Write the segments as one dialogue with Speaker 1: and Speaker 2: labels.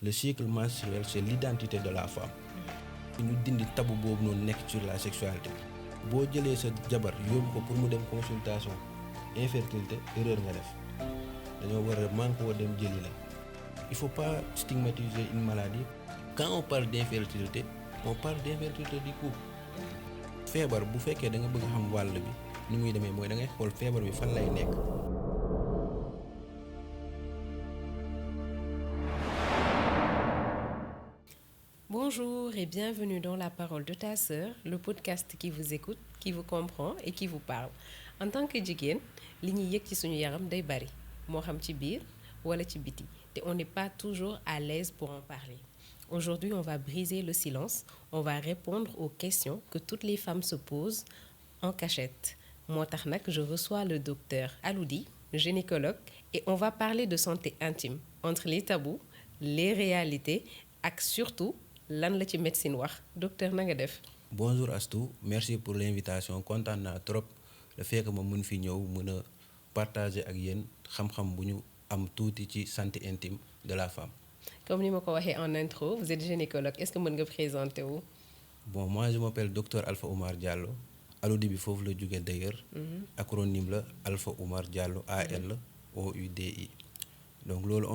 Speaker 1: le cycle menstruel c'est l'identité de la femme ñu dindi tabou boobu noonu nekk sur la sexualité boo jëlee sa jabar yóbbu ko pour mu dem consultation infertilité erreur nga def dañoo war a manque woo dem jëli la il faut pas stigmatiser une maladie quand on parle d'infertilité on parle d'infertilité du couple feebar bu fekkee da nga bëgg xam wàll bi ni muy demee mooy da ngay xool feebar bi fan lay nekk.
Speaker 2: Bonjour et bienvenue dans La Parole de ta sœur, le podcast qui vous écoute, qui vous comprend et qui vous parle. En tant que jigéen, li ñuy yëg ci suñu yaram day bari, moo xam ci biir wala ci biti, te on n'est pas toujours à l'aise pour en parler. Aujourd'hui, on va briser le silence, on va répondre aux questions que toutes les femmes se posent en cachette. Moo tax nag, je reçois le docteur Aloudi, gynécologue, et on va parler de santé intime, entre les tabous, les réalités, ak surtout lan la ci médecine wax. Docteur na nga def.
Speaker 1: Bonjour Astou, merci pour l'invitation kontaan naa trop le fait que ma mën fi ñëw mën a partager ak yéen xam-xam bu ñu am tuuti ci santé intime de la femme.
Speaker 2: Comme ni ma ko waxee en intro, vous êtes gynécologue, est-ce que mën nga présenter wu.
Speaker 1: Bon, moi je m'appelle docteur Alpha Oumar Diallo Aloudi bi foofu la jóge d'ailleurs. Acronyme la Alpha Oumar Diallo ALOUDI. Donc loolu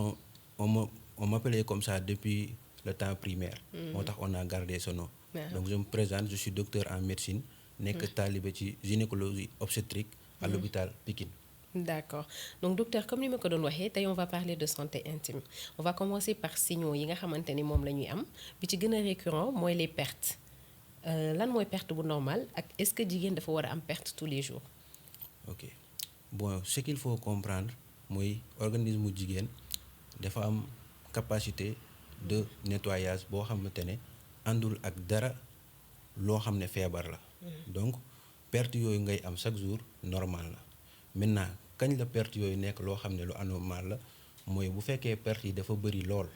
Speaker 1: on m'appelait comme ça depuis le temps primaire. moo tax on a gardé ce nom. Donc je me présente, je suis docteur en médecine nekk talibé ci gynécologie obstétrique à l'hôpital Pikine.
Speaker 2: D'accord. Donc docteur, comme ni ma ko doon waxee tey on va parler de santé intime. On va commencer par signaux yi nga xamante ni moom la ñuy am bi ci gën a récurrent mooy les pertes. Lan mooy perte bu normal ak est-ce que jigéen dafa war a am perte tous les jours.
Speaker 1: Ok bon, ce qu'il faut comprendre mooy organisme jigéen dafa am capacité de nettoyage boo xamante ne àndul ak dara loo xam ne feebar la. Donc perte yooyu ngay am chaque jour normal la. Maintenant kañ la perte yooyu nekk loo xam ne lu anormal la mooy bu fekkee perte yi dafa bëri lool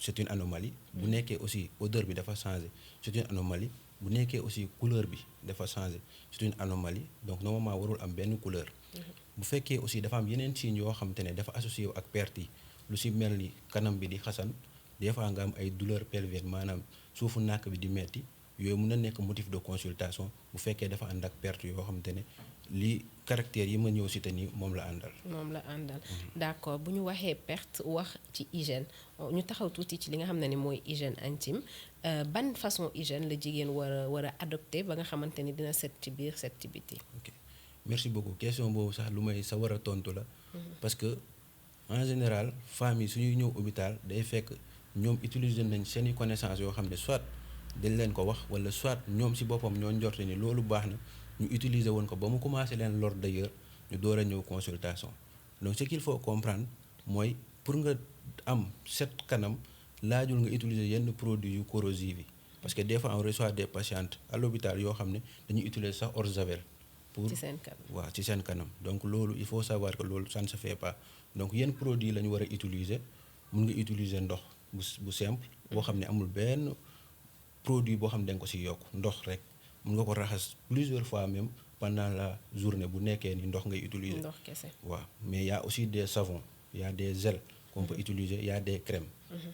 Speaker 1: c'est une anomalie. Bu nekkee aussi odeur bi dafa changer c'est une anomalie. Bu nekkee aussi couleur bi dafa changer c'est une anomalie. Donc normalement warul am benn couleur. Bu fekkee aussi dafa am yeneen signes yoo xamante ne dafa associé ak perte yi lu ci mel ni kanam bi di xasan des fois nga am ay douleurs pelviennes maanaam suufu nàkk bi di metti yooyu mën na nekk motif de consultation bu fekkee dafa ànd ak perte yoo xamante ne li caractères yi ma ñëw cité nii moom la àndal.
Speaker 2: moom la àndal d'accord bu ñu waxee perte wax ci hygiène ñu taxaw tuuti ci li nga xam ne ni mooy hygiène intime ban façon hygiène la jigéen war a adopter ba nga xamante ni dina set ci biir set ci biti.
Speaker 1: Ok merci beaucoup question boobu sax lu may sa war a tontu la. Parce que en général femmes yi suñuy ñëw hôpital day fekk ñoom utiliser nañ seeni connaissance yoo xam ne soit dañ leen ko wax wala soit ñoom ci boppam ñoo njorte ni loolu baax na ñu utiliser woon ko ba mu commencé leen lor d'ailleurs ñu door a ñëw consultation. Donc ce qu'il faut comprendre mooy pour nga am set kanam laajul nga utiliser yenn produits yu corrosifs yi parce que des fois on reçoit des patientes à l'hôpital yoo xam ne dañuy utiliser sax eau de javel pour
Speaker 2: ci seen kanam
Speaker 1: waaw ci seen kanam. Donc loolu il faut savoir que loolu ça ne se fait pas. Donc yenn produits la ñu war a utiliser mun nga utiliser ndox bu simple boo xam ne amul benn produit boo xam ne da nga ko ci yokk ndox rek mun nga ko raxas plusieurs fois même pendant la journée bu nekkee ni ndox ngay utiliser.
Speaker 2: ndox kese
Speaker 1: waaw mais y a aussi des savons, y a des gels qu'on peut utiliser, y a des crèmes.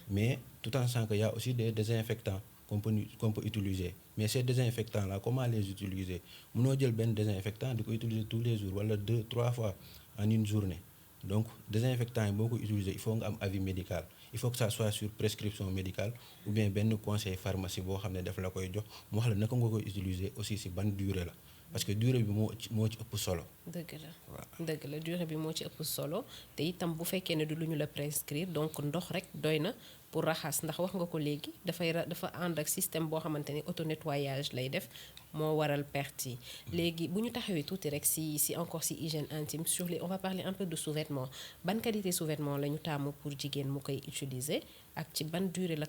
Speaker 1: Mais tout en sachant que y a aussi des désinfectants qu'on peut utiliser. Mais ces désinfectants là comment les utiliser munoo jël benn désinfectant di ko utiliser tous les jours wala 2-3 fois en une journée. Donc désinfectant yi boo ko utiliser il faut nga am avis médical il faut que ça soit sur prescription médicale ou bien benn conseil pharmacie boo xam ne daf la koy jox mu wax la naka nga koy utiliser aussi ci ban durée la parce que durée bi moo ci ëpp solo.
Speaker 2: dëgg la durée bi moo ci ëpp solo te itam bu fekkee ne du lu ñu la prescrire donc ndox rek doy na pour raxas ndax wax nga ko léegi dafa ànd ak système boo xamante ni auto nettoyage lay def moo waral perte yi. léegi bu ñu taxawee tuuti rek si encore si hygiène intime on va parler un peu de sous-vêtements ban qualité sous-vêtements la ñu taamu pour jigéen mu koy utiliser ak ci ban durée la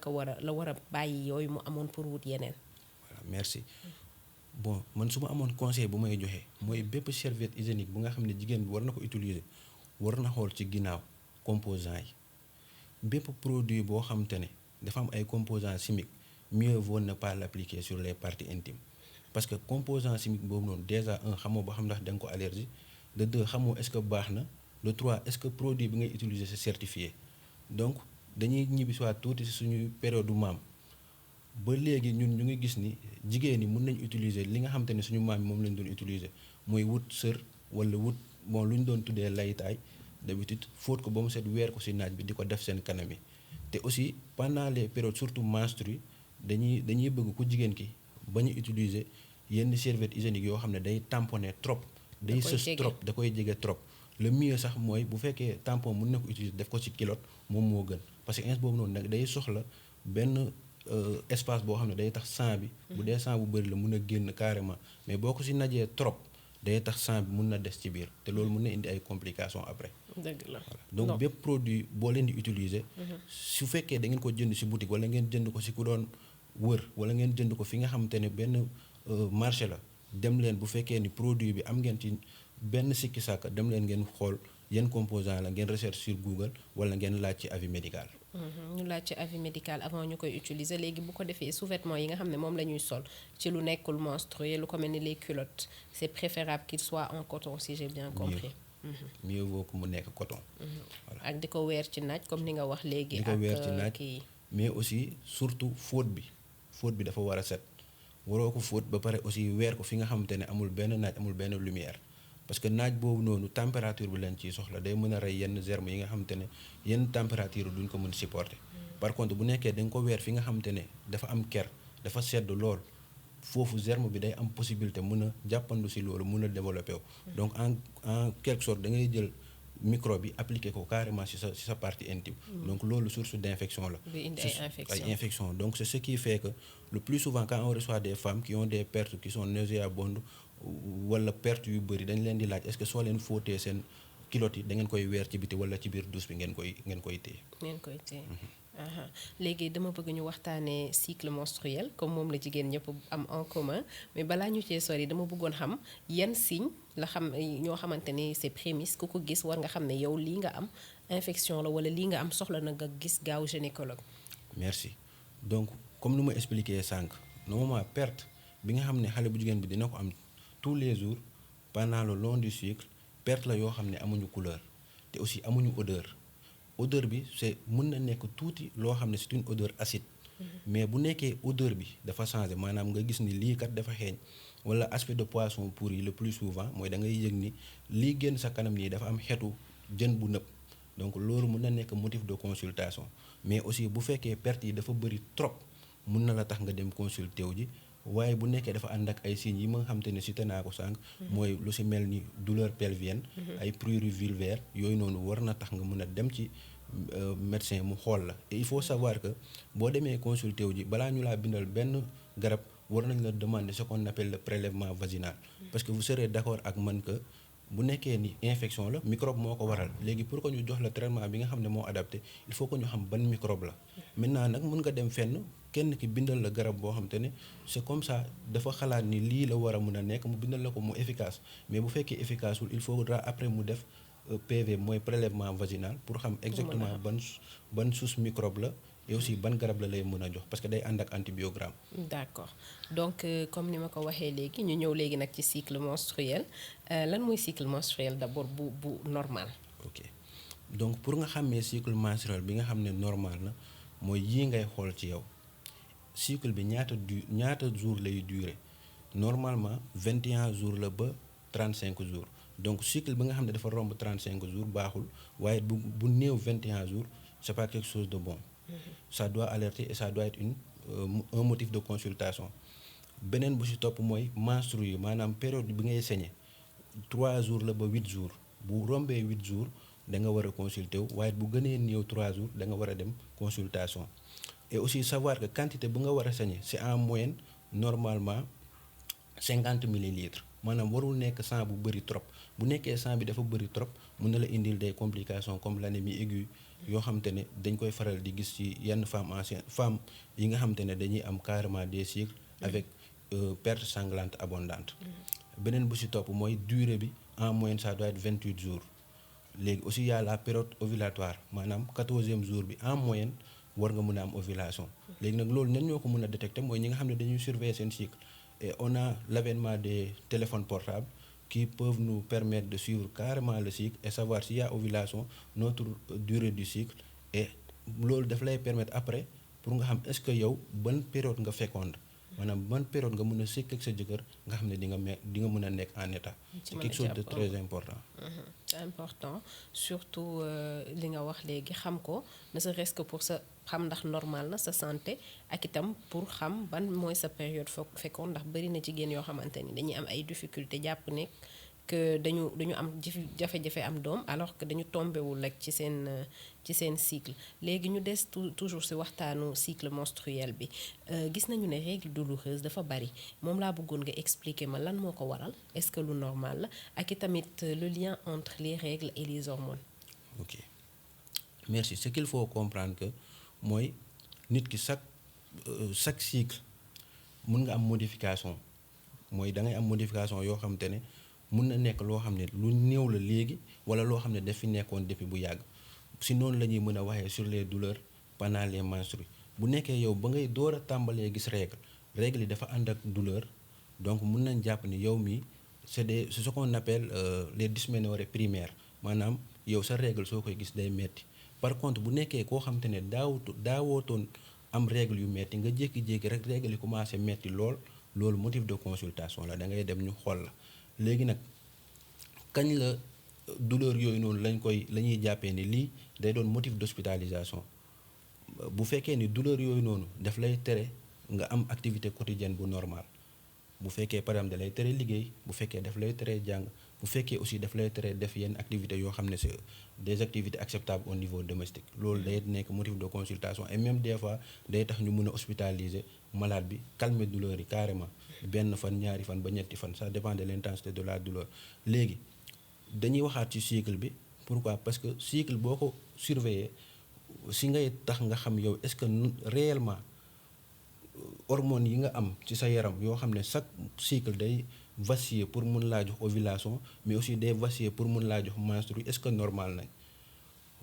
Speaker 2: war a bàyyi yooyu mu amoon pour wut yeneen.
Speaker 1: Voilà merci. Bon man su ma amoon conseil bu may joxe mooy bépp serviette hygiénique bu nga xam ne jigéen bi war na ko utiliser war na xool ci ginnaaw composants yi bépp produit boo xam te ne dafa am ay composants chimiques mieux vaut ne pas l'appliquer sur les parties intimes parce que composant chimique boobu noonu déjà xamoo ba xam ndax da nga ko allergie de deux xamoo est-ce que baax na de trois est-ce que produit bi ngay utiliser c'est certifié donc dañuy ñibbisiwaat tuuti si suñu période du maam ba léegi ñun ñu ngi gis ni jigéen ñi mën nañ utiliser li nga xamante ne suñu maam yi moom lañ doon utiliser mooy wut sër wala wut bon lu ñu doon tuddee laytaay d'habitude fóot ko ba mu set weer ko si naaj bi di ko def seen kanam yi te aussi pendant les périodes surtout menstrues dañuy bëgg ku jigéen ki ba ñu utiliser yenn serviettes hygiéniques yoo xam ne day tamponner trop. day sës trop da koy jege trop. le mieux sax mooy bu fekkee tampon mën na ko utiliser def ko ci culotte moom moo gën parce que boobu noonu nag day soxla benn espace boo xam ne day tax sang bi. bu dee sang bu bëri la mun a génn carrément mais boo ko ci najee trop day tax sang bi mun na des ci biir te loolu mun na indi ay complications après.
Speaker 2: dëgg la
Speaker 1: donc bépp produit boo leen di utiliser. su fekkee da ngeen ko jënd ci boutique wala ngeen jënd ko ci ku doon wër wala ngeen jënd ko fi nga xamante ne benn marché la dem leen bu fekkee ni produit bi am ngeen ci benn sikki sàkk dem leen ngeen xool yan composant la ngeen recherche sur Google wala ngeen laaj ci avis médical.
Speaker 2: ñu laaj ci avis médical avant ñu koy utiliser léegi bu ko defee sous-vêtements yi nga xam ne moom la ñuy sol ci lu nekkul menstrué lu ko mel ni les culottes c'est préférable qu'il soit en coton si j'ai bien compris.
Speaker 1: mieux vaut que mu nekk coton.
Speaker 2: voilà ak di ko weer ci naaj comme ni nga wax léegi.
Speaker 1: di ko weer ci naaj
Speaker 2: kii
Speaker 1: mais aussi surtout fóot bi dafa war a set waroo ko fóot ba pare aussi weer ko fi nga xamante ne amul benn naaj amul benn lumière. parce que naaj boobu noonu température bi leen ciy soxla day mën a rey yenn germes yi nga xamante ne yenn température duñ ko mën supporter. par contre bu nekkee da nga ko weer fi nga xamante ne dafa am ker dafa sedd lool foofu germe bi day am possibilité mën a jàppandu si loolu mën a développé wu. donc en quelque sorte da ngay jël microbe bi appliqué ko carrément si sa partie intime. donc loolu source d'infection la.
Speaker 2: bi indi
Speaker 1: ay infection donc c'est ce qui fait que le plus souvent quand on reçoit des femmes qui ont des pertes qui sont nauséabondes wala perte yu bëri dañ leen di laaj est-ce que soo leen fóotee seen culotte yi da ngeen koy weer ci biti wala ci biir douche bi ngeen koy téye.
Speaker 2: léegi dama bëgg ñu waxtaanee cycle menstruel comme moom la jigéen ñëpp am en commun mais balaa ñu cee sori dama bëggoon xam yan signe la xam ñoo xamante ni c'est prémisse ku ko gis war nga xam ne yow lii nga am infection la wala lii nga am soxla na nga gis gaaw gynécologue.
Speaker 1: merci donc comme ni ma expliqué sànq normalement perte bi nga xam ne xale bu jigéen bi dina ko am tous les jours pendant le long du cycle perte la yoo xam ne amuñu couleur te aussi amuñu odeur bi c'est mën na nekk tuuti loo xam ne c'est une odeur acide. mais bu nekkee odeur bi dafa changé maanaam nga gis ni lii kat dafa xeeñ wala aspect de poisson pourri le plus souvent mooy da ngay yëg ni lii génn sa kanam nii dafa am xetu jën bu nëb donc loolu mën na nekk motif de consultation mais aussi bu fekkee perte yi dafa bëri trop mën na la tax nga dem consulter wu ji waaye bu nekkee dafa ànd ak ay signes yi ma nga xam te ne cité naa ko sànq. mooy lu ci mel ni douleur pelvienne. ay prurits vulvaires yooyu noonu war na tax nga mën a dem ci médecin mu xool la et il faut savoir que boo demee consulter wu ji balaa ñu laa bindal benn garab war nañ la demander ce qu'on appelle le prélèvement vaginal. parce que vous serez d'accord ak man que bu nekkee ni infection la microbe moo ko waral léegi pour que ñu jox la traitement bi nga xam ne moo adapté il faut que ñu xam ban microbe la. maintenant nag mën nga dem fenn kenn ki bindal la garab boo xam te ne c'est comme ça dafa xalaat ni lii la war a mën a nekk mu bindal la ko mu efficace mais bu fekkee efficace wul il faudra après mu def PV mooy prélèvement vaginal pour xam exactement ban souche microbe la et aussi ban garab la lay mën a jox parce que day ànd ak antibiogramme.
Speaker 2: d'accord donc comme ni ma ko waxee léegi ñu ñëw léegi nag ci cycle menstruel lan mooy cycle menstruel d'abord bu normal.
Speaker 1: ok donc pour nga xàmmee cycle menstruel bi nga xam ne normal na mooy yii ngay xool ci yow cycle bi ñaata jours lay durer normalement 21 jours la ba 35 jours donc cycle bi nga xam ne dafa romb 35 jours baaxul waaye bu néew 21 jours c'est pas quelque chose de bon. ça doit alerter et ça doit être un motif de consultation beneen bu ci topp mooy menstrues yi maanaam période bi ngay saigner 3 jours la ba 8 jours bu rombee 8 jours da nga war a consulter wu waaye bu gënee néew 3 jours da nga war a dem consultation et aussi savoir que quantité bu nga war a saigner c'est en moyenne normalement 50 millilitres maanaam warul nekk sang bu bëri trop bu nekkee sang bi dafa bëri trop mën na la indil des complications comme l'anémie aiguë yoo xam te ne dañ koy faral di gis ci yenn femmes yi nga xam te ne dañuy am carrément des cycles avec perte sanglante abondante. beneen bu ci topp mooy durée bi en moyenne ça doit être 28 jours léegi aussi y a la période ovulatoire maanaam 14e jour bi en moyenne war nga mën a am ovulation léegi nag loolu nan ñoo ko mën a détecter mooy ñi nga xam ne dañuy surveiller seen cycle et on a l'avènement des téléphones portables qui peuvent nous permettre de suivre carrément le cycle et savoir s'il y a ovulation notre durée du cycle et loolu daf lay permettre après pour nga xam est-ce que yow ban période nga féconde maanaam ban période nga mën a sekk ak sa jëkkër nga xam ne di nga mën a nekk en état. C'est quelque chose de très important.
Speaker 2: C'est important surtout li nga wax léegi xam ko ne serait-ce que pour sa xam ndax normal na sa santé ak itam pour xam ban mooy sa période féconde ndax bari na jigéen yoo xamante ni dañuy am ay difficultés jàpp ne que dañu am jafe-jafe am doom alors que dañu tombewul rek ci seen cycle léegi ñu des toujours ci waxtaanu cycle menstruel bi gis nañu ne règle douloureuse dafa bari moom laa bëggoon nga expliquer ma lan moo ko waral est-ce que lu normal la ak i tamit le lien entre les règles et les hormones.
Speaker 1: Ok merci ce qu'il faut comprendre que mooy nit ki chaque cycle mun nga am modification mooy da ngay am modification yoo xamante ne mun na nekk loo xam ne lu néew la léegi wala loo xam ne daf fi nekkoon depuis bu yàgg si noonu la ñuy mën a waxee sur les douleurs pendant les menstrues bu nekkee yow ba ngay door a tàmbalee gis règle yi dafa ànd ak douleur donc mun nañ jàpp ni yow mi c'est ce qu'on appelle les dysménorrhées primaires maanaam yow sa règle soo koy gis day metti par contre bu nekkee koo xamante ne daawootoon am règle yu metti nga jékki-jékki rek règle yi commencé metti loolu motif de consultation la da ngay dem ñu xool la léegi nag kañ la douleur yooyu noonu la ñuy jàppee ni lii day doon motif d'hospitalisation bu fekkee ni douleur yooyu noonu daf lay tere nga am activité quotidienne bu normal bu fekkee par exemple da lay tere liggéey bu fekkee daf lay tere jàng bu fekkee aussi daf lay tere def yenn activités yoo xam ne c'est des activités acceptables au niveau domestique loolu day nekk motif de consultation et même des fois day tax ñu mën a hospitaliser malade bi calmer douleur yi carrément benn fan ñaari fan ba ñetti fan ça dépend de l'intensité de la douleur léegi dañuy waxaat ci cycle bi pourquoi parce que cycle boo ko surveiller si ngay tax nga xam yow est-ce que réellement hormones yi nga am ci sa yaram yoo xam ne chaque cycle day vaciller pour mun laa jox ovulation mais aussi day vaciller pour mun laa jox menstru est-ce que normal nañ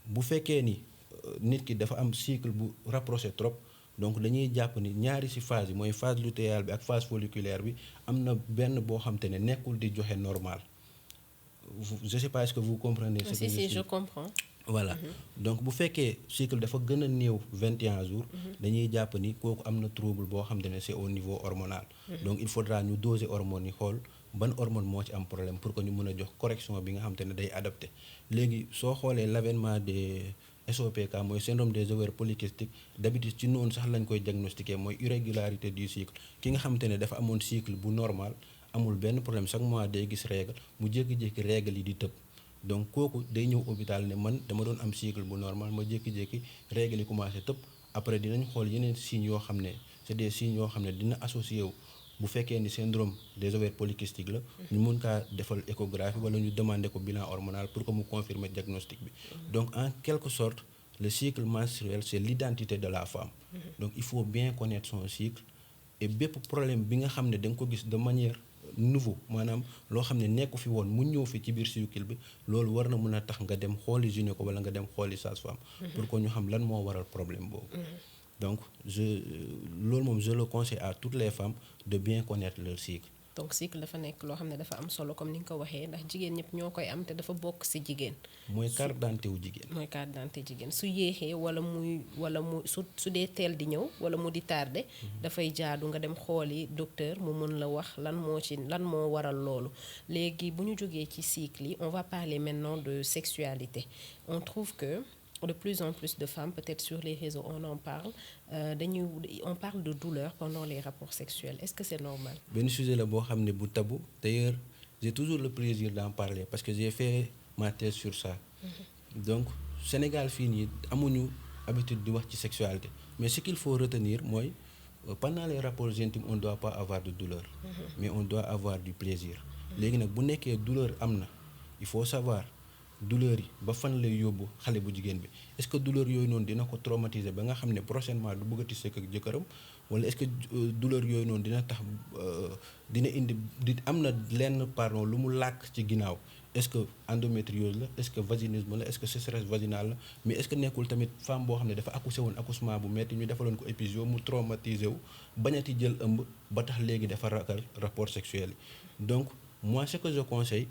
Speaker 1: bu fekkee ni nit ki dafa am cycle bu rapproché trop donc dañuy jàpp ni ñaari ci phase yi mooy phase lutéale bi ak phase folliculaire bi am na benn boo xam te ne nekkul di joxe normal je sais pas est-ce que vous comprenez ce que
Speaker 2: si je comprends.
Speaker 1: Voilà donc bu fekkee cycle dafa gën a néew 21 jours dañuy jàpp ni kooku am na trouble boo xam ne c'est au niveau hormonal donc il faudra ñu doser hormones yi xool ban hormone moo ci am problème pour que ñu mën a jox correction bi nga xam te ne day adapté léegi soo xoolee l'avènement des SOPK mooy syndrome des ovaires polykystiques d'habitude ci noonu sax lañ koy diagnostiquer mooy irrégularité du cycle ki nga xam te ne dafa amoon cycle bu normal amul benn problème chaque mois day gis règle mu jékki-jékki règle yi di tëb donc kooku day ñëw hôpital ne man dama doon am cycle bu normal ma jékki-jékki règle yi commencé tëb après dinañ xool yeneen signes yoo xam ne c'est des signes yoo xam ne dina associé wu bu fekkee ni syndrome des ovaires polykystiques la ñu mun kaa defal échographie wala ñu demander ko bilan hormonal pour que mu confirmer diagnostic bi donc en quelque sorte le cycle menstruel c'est l'identité de la femme donc il faut bien connaître son cycle et bépp problème bi nga xam ne da nga ko gis de manière nouveau maanaam loo xam ne nekku fi woon mu ñëw fi ci biir cycle bi loolu war na mën a tax nga dem xooli gynéco wala nga dem xooli sage-femme pour que ñu xam lan moo waral problème boobu donc loolu moom je le conseille à toutes les femmes de bien connaître leur cycle.
Speaker 2: donc cycle dafa nekk loo xam ne dafa am solo comme ni nga ko waxee ndax jigéen ñëpp ñoo koy am te dafa bokk ci jigéen.
Speaker 1: mooy carte d'identité wu jigéen.
Speaker 2: mooy carte d'identité jigéen su yéexee wala mu su dee teel di ñëw wala mu di tardé. dafay jaadu nga dem xooli docteur mu mën la wax lan moo waral loolu léegi bu ñu jógee ci cycle yi on va parler maintenant de sexualité on trouve que. De plus en plus de femmes, peut-être sur les réseaux, on en parle. On parle de douleur pendant les rapports sexuels. Est-ce que c'est normal?
Speaker 1: Ben sujet la boo xam ne bu tabou. D'ailleurs, j'ai toujours le plaisir d'en parler parce que j'ai fait ma thèse sur ça. Donc, Sénégal fii nii amuñu habitude di wax ci sexualité. Mais ce qu'il faut retenir mooy pendant les rapports intimes, on ne doit pas avoir de douleur. Mais on doit avoir du plaisir. Léegi nag bu nekkee douleur am na, il faut savoir douleur yi ba fan lay yóbbu xale bu jigéen bi est-ce que douleur yooyu noonu dina ko traumatiser ba nga xam ne prochainement du bëggati sëkk ak jëkkëram wala est-ce que douleur yooyu noonu dina tax dina indi am na lenn pardon lu mu làkk ci ginnaaw est-ce que endométriose la est-ce que vaginisme la est-ce que sécheresse vaginale la mais est-ce que nekkul tamit femme boo xam ne dafa accouché woon accouchement bu metti ñu defaloon ko épisio mu traumatisé wu bañati jël ëmb ba tax léegi dafa ragal rapport sexuel yi donc moi ce que je conseille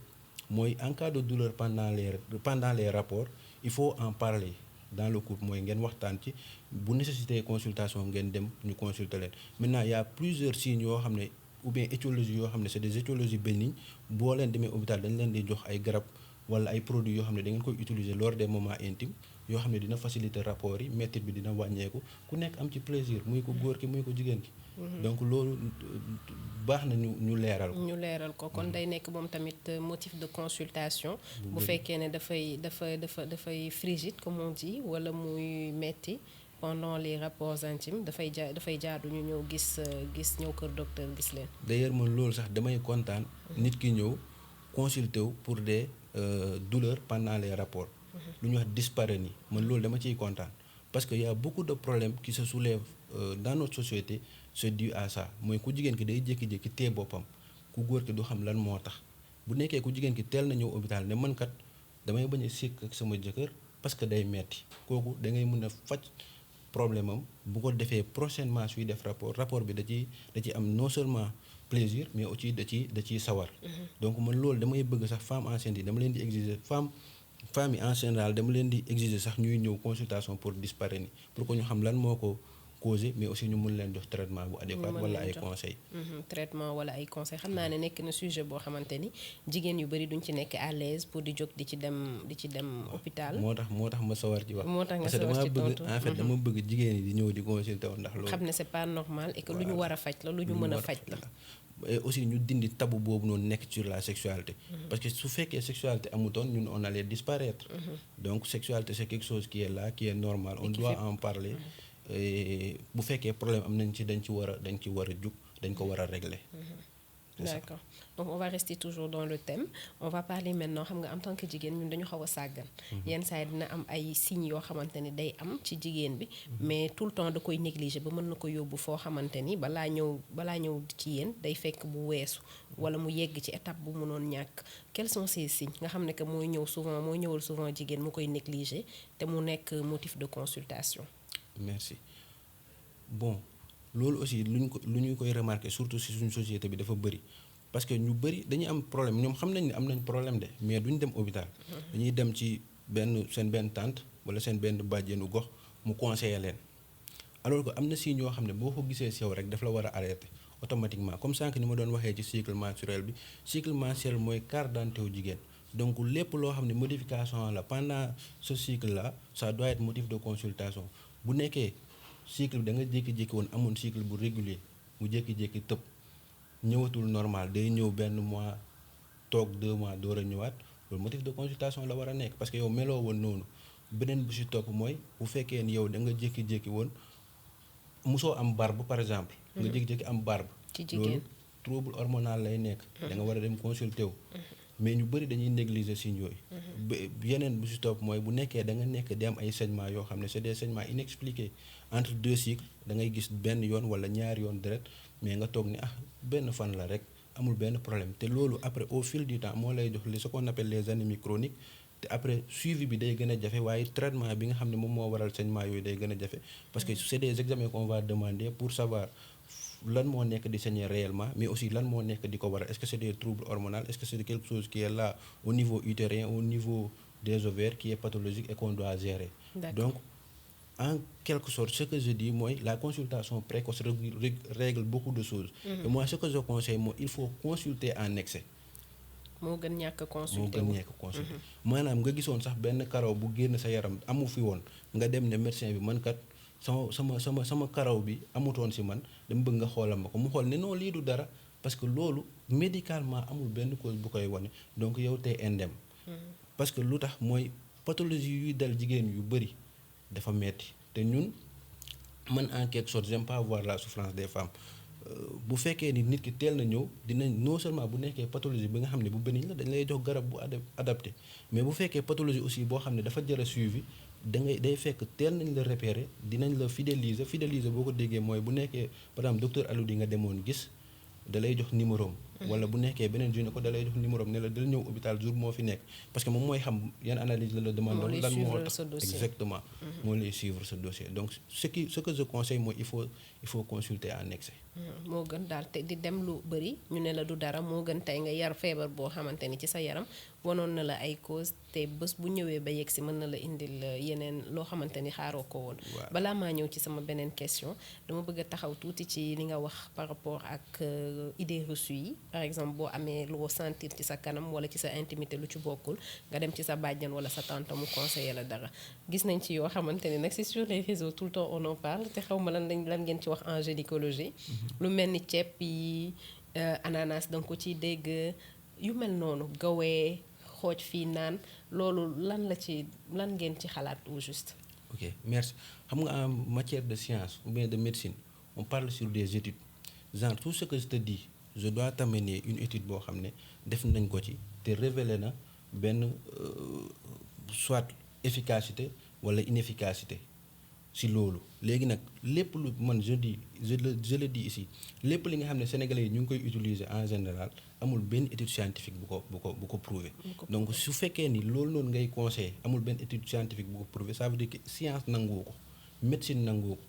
Speaker 1: mooy en cas de douleur pendant les rapports il faut en parler dans le couple mooy ngeen waxtaan ci bu nécessité consultation ngeen dem ñu consulter leen. Maintenant y a plusieurs signes yoo xam ne ou bien étiologie yoo xam ne c'est des étiologies bénignes boo leen demee hôpital dañ leen di jox ay garab wala ay produits yoo xam ne da ngeen koy utiliser lors des moments intimes yoo xam ne dina faciliter rapport yi mettit bi dina wàññeeku ku nekk am ci plaisir muy ko góor ki muy ko jigéen ki. donc loolu baax na ñu leeral ko.
Speaker 2: ñu leeral ko kon day nekk moom tamit motif de consultation. bu fekkee ne dafay frigide comme on dit wala muy metti pendant les rapports intimes dafay jaadu ñu ñëw gis ñëw kër docteur gis leen.
Speaker 1: d'ailleurs man loolu sax damay kontaan. nit ki ñëw consulter wu pour des douleurs pendant les rapports. lu ñuy wax dyspareunie man loolu dama ciy kontaan parce que y a beaucoup de problèmes qui se soulèvent dans notre société c'est dû à ça mooy ku jigéen ki day jékki-jékki téye boppam ku góor ki du xam lan moo tax bu nekkee ku jigéen ki teel na ñëw hôpital ne man kat damay bañ a sékk ak sama jëkkër parce que day metti kooku da ngay mën a faj problème am bu ko defee prochainement suy def rapport bi da ci am non seulement plaisir mais aussi da ciy sawar. donc man loolu damay bëgg sax femme enceinte yi dama leen di exiger femme yi en général dama leen di exiger sax ñuy ñëw consultation pour dyspareunie pour que ñu xam lan moo ko causé mais aussi ñu mun leen jox traitement bu adéquat wala ay conseils.
Speaker 2: traitement wala ay conseils xam naa ne nekk na sujet boo xamante ni jigéen yu bari duñ ci nekk à l'aise pour di jóg di ci dem hôpital.
Speaker 1: moo tax ma sawar ci wax.
Speaker 2: moo tax nga sawar ci tontu
Speaker 1: parce que dama bëgg jigéen yi di ñëw di consulter woon ndax loolu.
Speaker 2: xam ne c'est pas normal et que lu ñu war a faj la lu ñu mën a faj la.
Speaker 1: et aussi ñu dindi tabou boobu noonu nekk sur la sexualité. parce que su fekkee sexualité amutoon ñun on allait disparaître. donc sexualité c'est quelque chose qui est là qui est normal on doit en parler. bu fekkee problème am nañ ci dañ ci war a jug dañ ko war a régler.
Speaker 2: D'accord donc on va rester toujours dans le thème on va parler maintenant xam nga en tant que jigéen ñun dañu xaw a sàggan. yenn saa yi dina am ay signes yoo xamante ni day am ci jigéen bi. mais tout le temps da koy négliger ba mën na ko yóbbu foo xamante ni balaa ñëw ci yéen day fekk bu weesu wala mu yegg ci étape bu mënoon ñàkk. quels sont ces signes nga xam ne que mooy ñëwal souvent jigéen mu koy négliger te mu nekk motif de consultation.
Speaker 1: merci bon loolu aussi lu ñu koy remarquer surtout si suñu société bi dafa bëri parce que ñu bëri dañuy am problème ñoom xam nañ ne am nañ problème de mais duñ dem hôpital. dañuy dem ci seen benn tante wala seen benn bàjjenu gox mu conseiller leen alors que am na signes yoo xam ne boo ko gisee si yow rek daf la war a arrêter automatiquement comme sànq ni ma doon waxee ci cycle menstruel bi cycle menstruel mooy carte d'identité wu jigéen donc lépp loo xam ne modification la pendant ce cycle là ça doit être motif de consultation. bu nekkee cycle bi da nga jékki-jékki woon amoon cycle bu régulier mu jékki-jékki tëb ñëwatul normal day ñëw benn mois toog 2 mois door a ñëwaat loolu motif de consultation la war a nekk parce que yow meloo woon noonu beneen bu ci topp mooy bu fekkee ni yow da nga jékki-jékki woon musoo am barbe par exemple. nga jékki-jékki am barbe.
Speaker 2: ci jigéen
Speaker 1: loolu trouble hormonal lay nekk. da nga war a dem consulter wu. mais ñu bëri dañuy négliger signes yooyu. yeneen bu ci topp mooy bu nekkee da nga nekk di am ay saignements yoo xam ne c'est des saignements inexpliqués entre 2 cycles da ngay gis benn yoon wala ñaari yoon deret mais nga toog ni benn fan la rek amul benn problème te loolu après au fil du temps moo lay jox ce qu'on appelle les anémies chroniques te après suivi bi day gën a jafe waaye traitement bi nga xam ne moom moo waral saignement yooyu day gën a jafe parce que c'est des examens qu'on va demander pour savoir lan moo nekk di saigner réellement mais aussi lan moo nekk di ko waral est-ce que c'est des troubles hormonaux est-ce que c'est quelque chose qui est là au niveau utérin au niveau des ovaires qui est pathologique et qu'on doit gérer. Donc en quelque sorte ce que je dis mooy la consultation précoce règle beaucoup de choses. Et moi ce que je conseille mooy il faut consulter en excès.
Speaker 2: moo gën ñàkk consulter
Speaker 1: maanaam nga gisoon sax benn karaw bu génn sa yaram amu fi woon nga dem ne médecin bi man kat sama karaw bi amutoon si man dama bëgg nga xoolal ma ko mu xool ne non lii du dara parce que loolu médicalement amul benn cause bu koy wane donc yow tey indemne. parce que lu tax mooy pathologie yuy dal jigéen yu bëri dafa metti te ñun man en quelque sorte j'aime pas voir la souffrance des femmes. bu fekkee ni nit ki teel na ñëw dinañ non seulement bu nekkee pathologie bi nga xam ne bu bénigne la dañ lay jox garab bu adapté mais bu fekkee pathologie aussi boo xam ne dafa jëra suivi day fekk teel nañ la repérer dinañ la fidéliser boo ko déggee mooy bu nekkee par exemple docteur Aloudi nga demoon gis da lay jox numéro am wala bu nekkee beneen gynéco da lay jox numéro am ne la dal ñëw hôpital jour moo fi nekk parce que moom mooy xam yan analyse la demande lan moo tax exactement moo lay suivre ce dossier donc ce que je conseille mooy il faut consulter en excès.
Speaker 2: moo gën daal te di dem lu bëri ñu ne la du dara moo gën tey nga yar feebar boo xamante ni ci sa yaram wanoon na la ay cause te bés bu ñëwee ba yegg si mën na la indil yeneen loo xamante ni xaaroo ko woon. balaa maa ñëw ci sama beneen question dama bëgg a taxaw tuuti ci li nga wax par rapport ak idée reçue yi par exemple boo amee loo sentir ci sa kanam wala ci sa intimité lu ci bokkul nga dem ci sa bàjjan wala sa tante mu conseiller la dara gis nañ ci yoo xamante ni nag c'est sur les réseaux tout le temps on en parle te xaw ma lan ngeen ci wax en gynécologie. lu mel ni ceeb yi ananas danga ko ciy dégg yu mel noonu gawee xooj fii naan loolu lan ngeen ci xalaat au juste.
Speaker 1: ok merci xam nga en matière de science ou bien de médecine on parle sur des études genre tout ce que je te dis je dois t'amener une étude boo xam ne def nañ ko ci te révélé na benn soit efficacité wala inefficacité si loolu léegi nag lépp lu man je le dis ici lépp li nga xam ne sénégalais yi ñu ngi koy utiliser en général amul benn étude scientifique bu ko prouver donc su fekkee ni loolu noonu ngay conseiller amul benn étude scientifique bu ko prouver ça veut dire que science nangu ko médecine nangu ko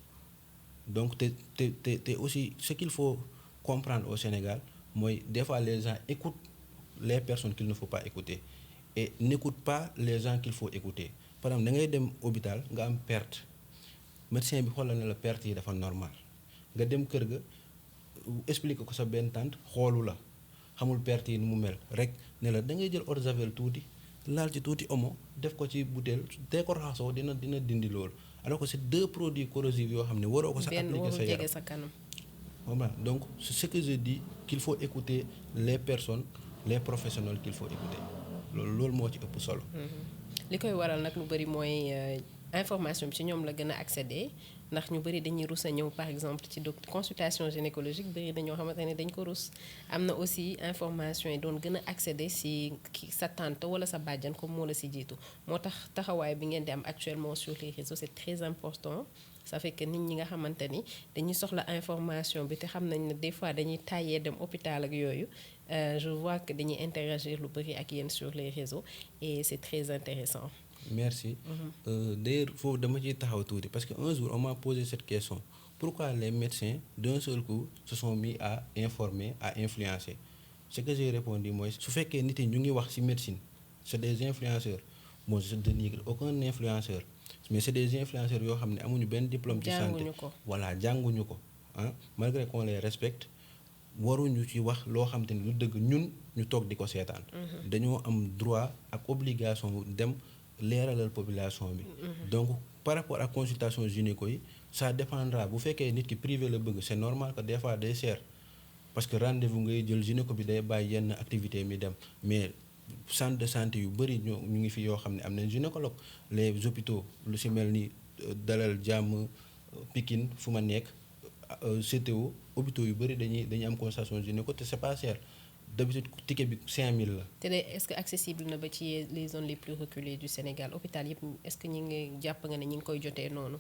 Speaker 1: donc te aussi ce qu'il faut comprendre au Sénégal mooy des fois les gens écoutent les personnes qu'il ne faut pas écouter et n'écoutent pas les gens qu'il faut écouter par exemple da ngay dem hôpital nga am perte médecin bi xoolal ne la perte yi dafa normal nga dem kër ga expliquer ko sa benn tante xoolu la xamul perte yi ni mu mel rek ne la da ngay jël eau de javel tuuti laal ci tuuti omo def ko ci bouteille dee ko raxasoo dina dindi loolu alors que c'est deux produits corrosifs yoo xam ne waroo ko sa appliquer sa yaram voilà donc c'est ce que je dis qu'il faut écouter les personnes les professionnels qu'il faut écouter loolu moo ci ëpp solo.
Speaker 2: li koy waral nag lu bari mooy information bi ci ñoom la gën a accéder ndax ñu bari dañuy rus a ñëw par exemple ci consultation gynécologique bari na ñoo xamante ne dañ ko rus am na aussi information yi doon gën a accéder si sa tante wala sa bàjjan comme moo la si jiitu moo tax taxawaay bi ngeen di am actuellement sur les réseaux c'est très important ça fait que nit ñi nga xamante ni dañuy soxla information bi te xam nañ ne des fois dañuy tàyyee dem hôpital ak yooyu je vois que dañuy interagir lu bari ak yéen sur les réseaux et c'est très intéressant.
Speaker 1: Merci. D'ailleurs foofu dama ciy taxaw tuuti parce que un jour on m'a posé cette question pourquoi les médecins d'un seul coup se sont mis à informer à influencer ce que j'ai répondu mooy su fekkee nit yi ñu ngi wax ci médecine c'est des influenceurs bon je ne dénigre aucun influenceur mais c'est des influenceurs yoo xam ne amuñu benn diplôme ci santé voilà jànguñu ko ah malgré qu'on les respecte waruñu ci wax loo xam te ni lu dëgg ñun ñu toog di ko seetaan dañoo am droit ak obligation dem leeralal population bi donc par rapport à consultation gynéco yi ça dépendra bu fekkee nit ki privé la bëgg c'est normal que des fois day cher parce que rendez-vous ngay jël gynéco bi day bàyyi yenn activité mi dem mais centre de santé yu bëri ñu ngi fi yoo xam ne am nañ gynécologue les hôpitaux lu ci mel ni Dalal Jàmm Pikine fu ma nekk CTO hôpitaux yu bëri dañuy am consultation gynéco te c'est pas cher d'habitude ticket bi 5000 la.
Speaker 2: te de est-ce que accessible na ba ci les zones les plus reculées du Sénégal hôpital yëpp est-ce que ñi ngi jàpp nga ne ñi ngi koy jotee noonu.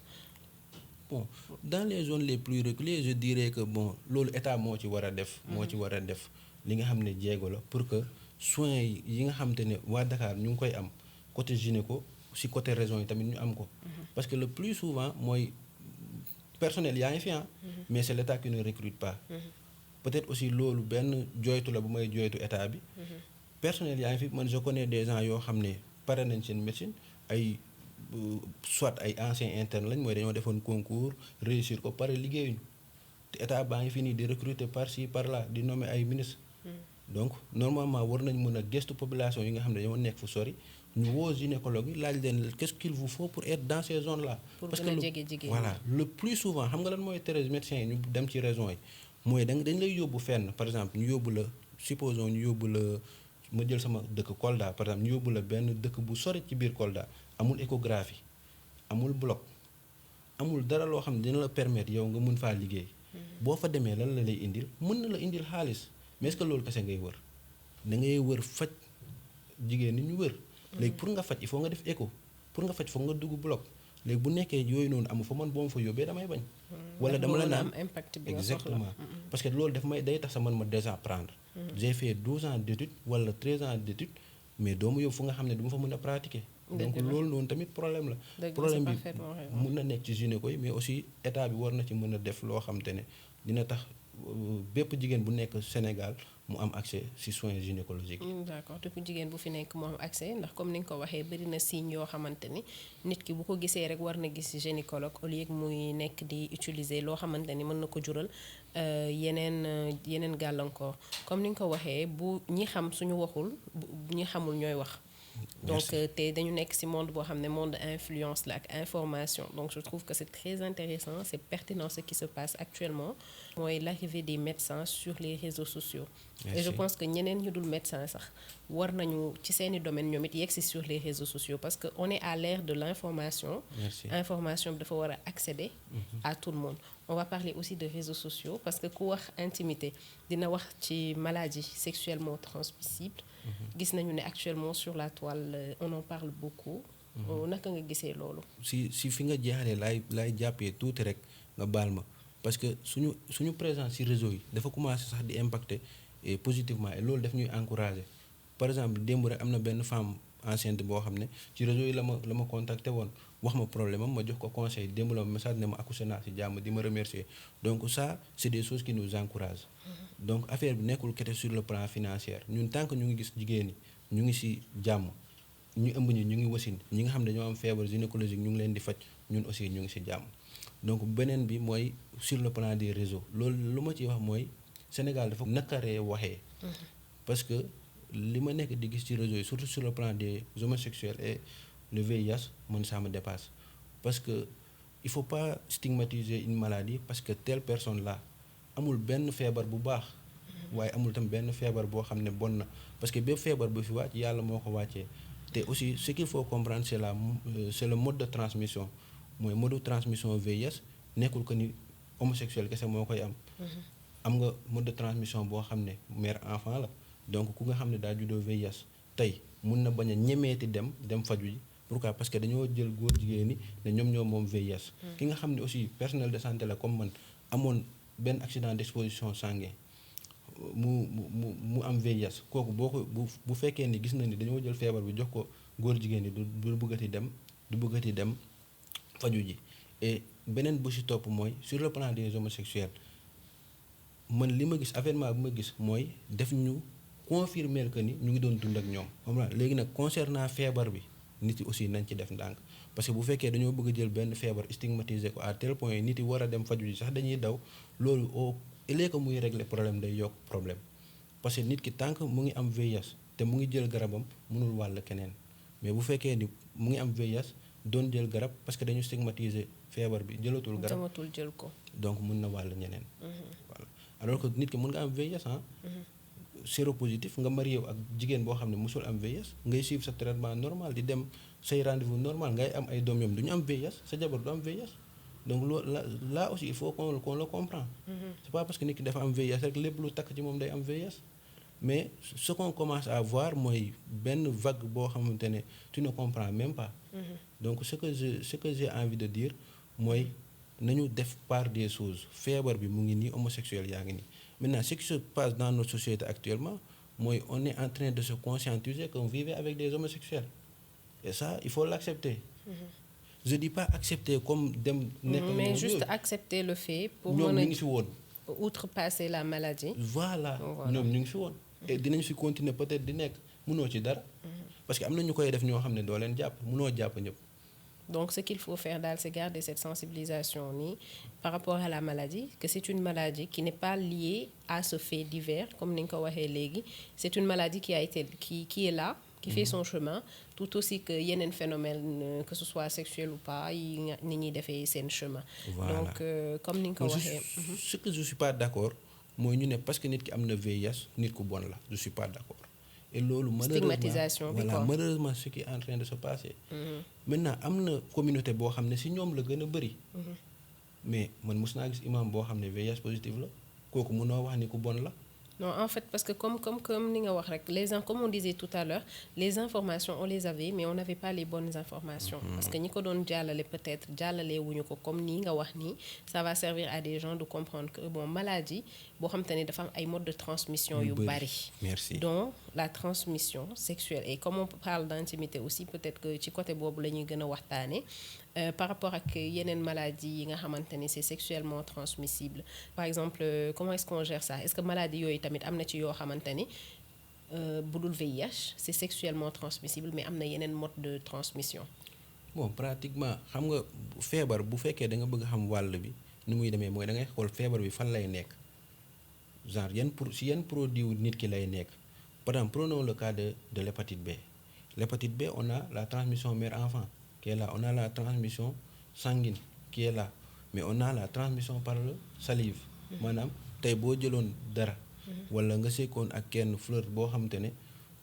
Speaker 1: bon dans les zones les plus reculées je dirais que bon loolu état moo ci war a def. moo ci war a def li nga xam ne jéego la pour que soins yi nga xam te ne waa Dakar ñu ngi koy am côté gynéco si côté région yi tamit ñu am ko. parce que le plus souvent mooy personnel yaa ngi fi mais c'est l'état qui ne recrute pas. peut-être aussi loolu benn jooytu la bu may jooytu état bi. personnel yaa ngi fi man je connais des gens yoo xam ne pare nañ seen médecine ay soit ay anciens internes lañ mooy dañoo defoon concours réussir ko pare liggéeyuñu te état baa ngi fi nii di recruter par ci par là di nommer ay ministres. donc normalement war nañ mën a gëstu population yi nga xam ne dañoo nekk fu sori ñu woo gynécologue yi laaj leen qu'est-ce qu'il vous faut pour être dans ces zones là.
Speaker 2: parce que
Speaker 1: voilà le plus souvent xam nga lan mooy tere médecins yi ñu dem ci régions yi. mooy dañ lay yóbbu fenn par exemple ñu yóbbu la supposons ñu yóbbu la ma jël sama dëkk Kolda par exemple ñu yóbbu la benn dëkk bu sori ci biir Kolda amul échographie amul bloc amul dara loo xam ne dina la permettre yow nga mun faa liggéey. boo fa demee lan la lay indil mën na la indil xaalis mais est-ce que loolu kese ngay wër da ngay wër faj jigéen ni ñu wër. léegi pour nga faj il faut nga def écho pour nga faj foog nga dugg bloc léegi bu nekkee yooyu noonu amu fa man boo ma fa yóbbee damay bañ. wala dama la naan
Speaker 2: impact bi nga soxla.
Speaker 1: exactement parce que loolu daf may day tax sa man ma désapprendre. j'ai fait 12 ans d'études wala 13 ans d'études mais doo ma yóbbu fu nga xam ne du ma fa mën a pratiquer. donc loolu noonu tamit problème la. problème bi mun na nekk ci gynéco yi mais aussi état bi war na ci mën a def loo xam te ne dina tax bépp jigéen bu nekk Sénégal mu am accès ci soins gynécologiques.
Speaker 2: d'accord depuis jigéen bu fi nekk mu am accès ndax comme ni nga ko waxee bari na signes yoo xamante ni nit ki bu ko gisee rek war na gis gynécologue au lieu que muy nekk di utiliser loo xamante ni mën na ko jural yeneen gàllankoor comme ni nga ko waxee bu ñi xam suñu waxul ñi xamul ñooy wax. donc te dañu nekk ci monde boo xam ne monde influence la ak information donc je trouve que c'est très intéressant c'est pertinent ce qui se passe actuellement mooy l'arrivée des médecins sur les réseaux sociaux. Merci. Et je pense que ñeneen ñu dul médecin sax war nañu ci seeni domaine ñoom it yegsi sur les réseaux sociaux parce que on est à l'ère de l'information. Merci. Information bi dafa war a accéder à tout le monde. On va parler aussi de réseaux sociaux parce que ku wax intimité dina wax ci maladies sexuellement transmissibles. gis nañu ne actuellement sur la toile on en parle beaucoup. naka nga gisee loolu.
Speaker 1: si fi nga jeexalee laay jàppee tuuti rek nga baal ma parce que suñu présence ci réseau yi dafa commencer sax di impacter positivement et loolu daf ñuy encourager par exemple démb rek am na benn femme enceinte boo xam ne ci réseau yi la ma contacté woon wax ma problème am ma jox ko conseil démb la ma message ne ma accouché naa ci jàmm di ma remercier donc ça c'est des choses qui nous encouragent. donc affaire bi nekkul kete sur le plan financier ñun tant que ñu ngi gis jigéen ñi ñu ngi ci jàmm ñu ëmb ñi ñu ngi wasin ñi nga xam ne dañoo am feebar gynécologique ñu ngi leen di faj ñun aussi ñu ngi ci jàmm. donc beneen bi mooy sur le plan des réseaux loolu lu ma ciy wax mooy Sénégal dafa nakaree waxee. parce que li ma nekk di gis ci réseau yi surtout sur le plan des homosexuels et le VIH man ça me dépasse parce que il faut pas stigmatiser une maladie parce que telle personne là amul benn feebar bu baax waaye amul tam benn feebar boo xam ne bon na parce que bépp feebar bu fi wàcc yàlla moo ko wàccee te aussi ce qu'il faut comprendre c'est le mode de transmission mooy mode de transmission VIH nekkul que ni homosexuel kese moo koy am. am nga mode de transmission boo xam ne mère enfant la donc ku nga xam ne daa juddoo VIH tey mun na bañ a ñemeeti dem faju ji pourquoi parce que dañoo jël góor jigéen ñi ne ñoom moom VIH. ki nga xam ne aussi personnel de santé la comme man amoon benn accident d'exposition sanguine mu am VIH kooku boo ko bu fekkee ni gis na ni dañoo jël feebar bi jox ko góor jigéen ñi du bëggati dem faju ji et beneen bu ci topp mooy sur le plan des homosexuels man li ma gis avènement bi ma gis mooy def ñu confirmer que ni ñu ngi doon dund ak ñoom xam nga léegi nag concernant feebar bi nit yi aussi nañ ci def ndànk parce que bu fekkee dañoo bëgg a jël benn feebar stigmatiser ko à tel point nit yi war a dem faju ji sax dañuy daw loolu au lieu que muy régler problème day yokk problème parce que nit ki tant que mu ngi am VIH te mu ngi jël garabam mënul wàll keneen mais bu fekkee ni mu ngi am VIH doon jël garab parce que dañu stigmatiser feebar bi jëlatul garab
Speaker 2: jamatul jël ko
Speaker 1: donc mën na wàll ñeneen voilà alors que nit ki mën nga am VIH séropositif nga marié ak jigéen boo xam ne mosul am VIH ngay suivre sa traitement normal di dem say rendez-vous normal ngay am ay doom ñoom du ñu am VIH sa jabar du am VIH donc loolu là aussi il faut qu'on le comprend. C'est pas parce que nit ki dafa am VIH rek lépp lu takk ci moom day am VIH mais ce qu'on commence à voir mooy benn vague boo xamante ne tu ne comprends même pas. donc ce que j'ai envie de dire mooy nañu def part des choses feebar bi mu ngi nii homosexuel yaa ngi nii maintenant ce qui se passe dans notre société actuellement mooy on est en train de se conscientiser qu'on vivait avec des homosexuels et ça il faut l'accepter. Je dis pas accepter comme dem. nekk
Speaker 2: mais juste accepter le fait. pour
Speaker 1: ñoom ñu ngi fi woon.
Speaker 2: outrepasser la maladie.
Speaker 1: voilà ñoom ñu ngi fi woon. et dinañ fi continuer peut-être di nekk mënoo ci dara. parce que am na ñu koy def ñoo xam ne doo leen jàpp mënoo jàpp ñëpp.
Speaker 2: donc ce qu'il faut faire daal c'est garder cette sensibilisation nii par rapport à la maladie que c'est une maladie qui n'est pas liée à ce fait divers comme ni nga ko waxee léegi c'est une maladie qui est là. qui fait son chemin tout aussi que yeneen phénomène que ce soit sexuel ou pas yi ni ñuy defee seen chemin.
Speaker 1: Voilà.
Speaker 2: donc comme ni nga ko waxee.
Speaker 1: ce que je suis pas d'accord mooy ñu ne parce que nit ki am na VIH nit ku bon la je suis pas d'accord. et loolu
Speaker 2: stigmatisation bi quoi
Speaker 1: malheureusement ce qui est en train de se passer. maintenant am na communauté boo xam ne si ñoom la gën a bëri. mais man mos naa gis imam boo xam ne VIH positif la kooku mënoo wax ni ku bon la
Speaker 2: Non, en fait, parce que comme ni nga wax rek, comme on disait tout à l'heure, les informations, on les avait, mais on n'avait pas les bonnes informations. Parce que ñi ko doon jàllale peut-être jàllale wuñu ko comme nii nga wax nii, ça va servir à des gens de comprendre que bon maladie boo xam te ne dafa am ay modes de transmission yu bari.
Speaker 1: Merci.
Speaker 2: dont la transmission sexuelle. Et comme on parle d'intimité aussi, peut-être que ci côté boobu la ñuy gën a waxtaane par rapport ak yeneen maladies yi nga xamante ni c'est sexuellement transmissible. Par exemple, comment est-ce qu'on gère ça? Est-ce que maladie yooyu tamit am na ci yoo xamante ni bu dul VIH c'est sexuellement transmissible mais am na yeneen mode de transmission?
Speaker 1: Bon pratiquement xam nga feebar bu fekkee da nga bëgg xam wàll bi ni muy demee mooy da ngay xool feebar bi fan lay nekk genre si yan produit wu nit ki lay nekk. Par exemple, prenons le cas de l'hépatite B. L'hépatite B, on a la transmission mère-enfant qui est là. On a la transmission sanguine qui est là. Mais on a la transmission par le salive. Maanaam tey boo jëloon dara. wala nga sekkoon ak kenn fleur boo xamante ne